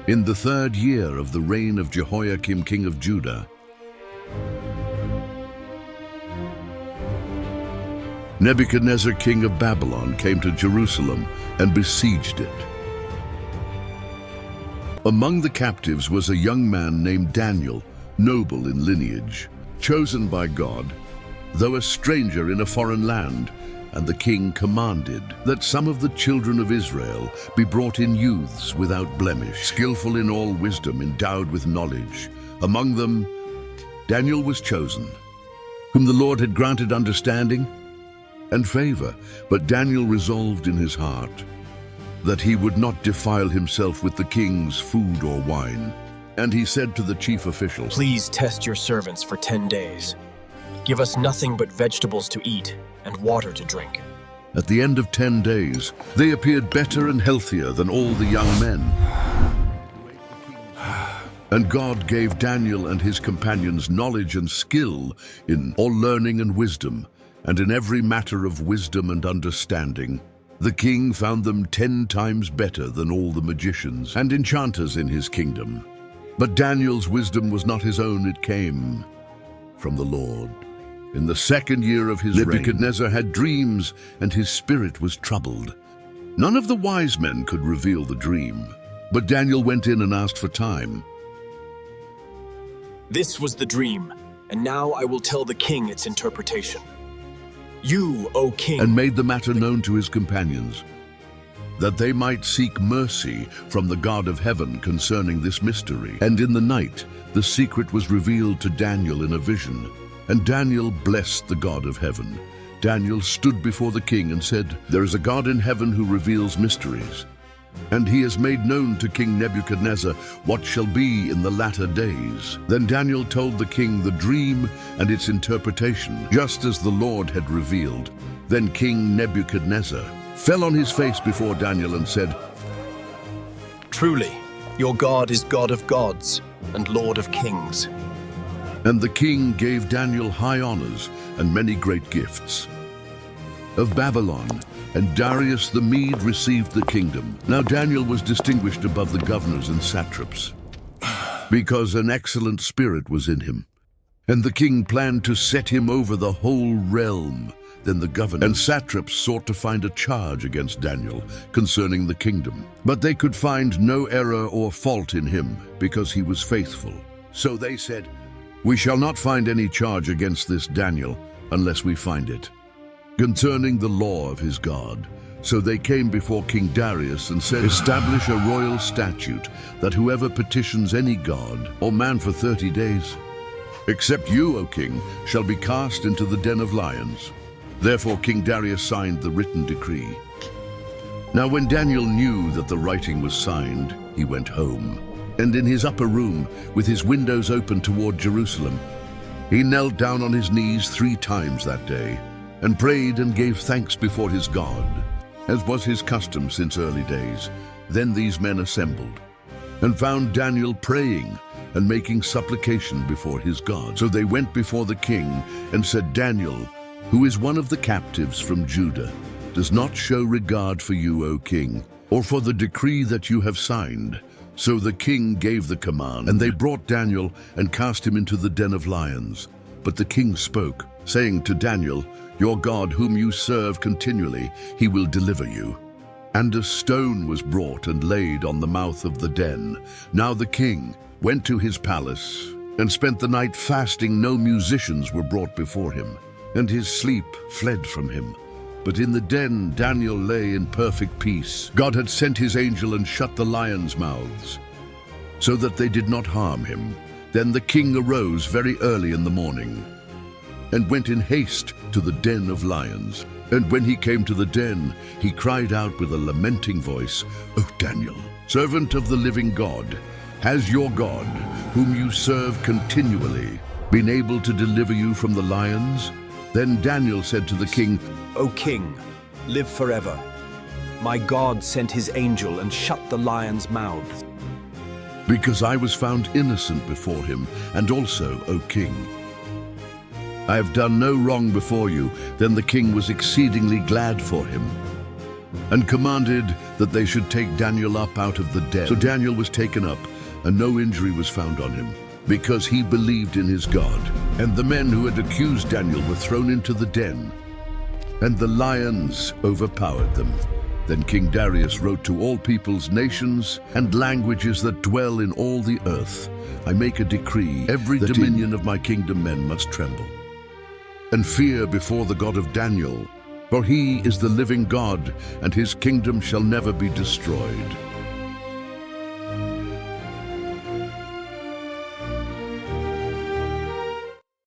In the 3rd year of the reign of Jehoiakim king of Judah, Nebuchadnezzar king of Babylon came to Jerusalem and besieged it. Among the captives was a young man named Daniel, noble in lineage, chosen by God, though a stranger in a foreign land, and the king commanded that some of the children of Israel be brought in youths without blemish, skillful in all wisdom, endowed with knowledge. Among them, Daniel was chosen, whom the Lord had granted understanding and favor. But Daniel resolved in his heart that he would not defile himself with the king's food or wine. And he said to the chief officials, "Please test your servants for 10 days. Give us nothing but vegetables to eat and water to drink." At the end of 10 days, they appeared better and healthier than all the young men. And God gave Daniel and his companions knowledge and skill in all learning and wisdom, and in every matter of wisdom and understanding. The king found them 10 times better than all the magicians and enchanters in his kingdom. But Daniel's wisdom was not his own, it came from the Lord. In the 2nd year of his reign, Nebuchadnezzar had dreams, and his spirit was troubled. None of the wise men could reveal the dream, but Daniel went in and asked for time. "This was the dream, and now I will tell the king its interpretation. You, O king," and made the matter known to his companions, that they might seek mercy from the God of heaven concerning this mystery. And in the night, the secret was revealed to Daniel in a vision, and Daniel blessed the God of heaven. Daniel stood before the king and said, "There is a God in heaven who reveals mysteries, and he has made known to King Nebuchadnezzar what shall be in the latter days." Then Daniel told the king the dream and its interpretation, just as the Lord had revealed. Then King Nebuchadnezzar fell on his face before Daniel and said, "Truly, your God is God of gods and Lord of kings." And the king gave Daniel high honors and many great gifts. Of Babylon, and Darius the Mede received the kingdom. Now Daniel was distinguished above the governors and satraps, because an excellent spirit was in him. And the king planned to set him over the whole realm. Then the governors and satraps sought to find a charge against Daniel concerning the kingdom. But they could find no error or fault in him, because he was faithful. So they said, "We shall not find any charge against this Daniel unless we find it concerning the law of his God." So they came before King Darius and said, "Establish a royal statute that whoever petitions any god or man for 30 days, except you, O king, shall be cast into the den of lions." Therefore King Darius signed the written decree. Now when Daniel knew that the writing was signed, he went home, and in his upper room, with his windows open toward Jerusalem, he knelt down on his knees 3 times that day, and prayed and gave thanks before his God, as was his custom since early days. Then these men assembled, and found Daniel praying and making supplication before his God. So they went before the king and said, "Daniel, who is one of the captives from Judah, does not show regard for you, O king, or for the decree that you have signed." So the king gave the command, and they brought Daniel and cast him into the den of lions. But the king spoke, saying to Daniel, "Your God, whom you serve continually, he will deliver you." And a stone was brought and laid on the mouth of the den. Now the king went to his palace and spent the night fasting. No musicians were brought before him, and his sleep fled from him. But in the den Daniel lay in perfect peace. God had sent his angel and shut the lions' mouths, so that they did not harm him. Then the king arose very early in the morning and went in haste to the den of lions. And when he came to the den, he cried out with a lamenting voice, "O Daniel, servant of the living God, has your God, whom you serve continually, been able to deliver you from the lions?" Then Daniel said to the king, "O king, live forever. My God sent his angel and shut the lions' mouths, "Because I was found innocent before him, and also, O king, I have done no wrong before you." Then the king was exceedingly glad for him. and commanded that they should take Daniel up out of the den. So Daniel was taken up, and no injury was found on him, because he believed in his God. And the men who had accused Daniel were thrown into the den, and the lions overpowered them. Then King Darius wrote to all peoples, nations, and languages that dwell in all the earth, I make a decree, every dominion of my kingdom men must tremble and fear before the God of Daniel, for he is the living God, and his kingdom shall never be destroyed.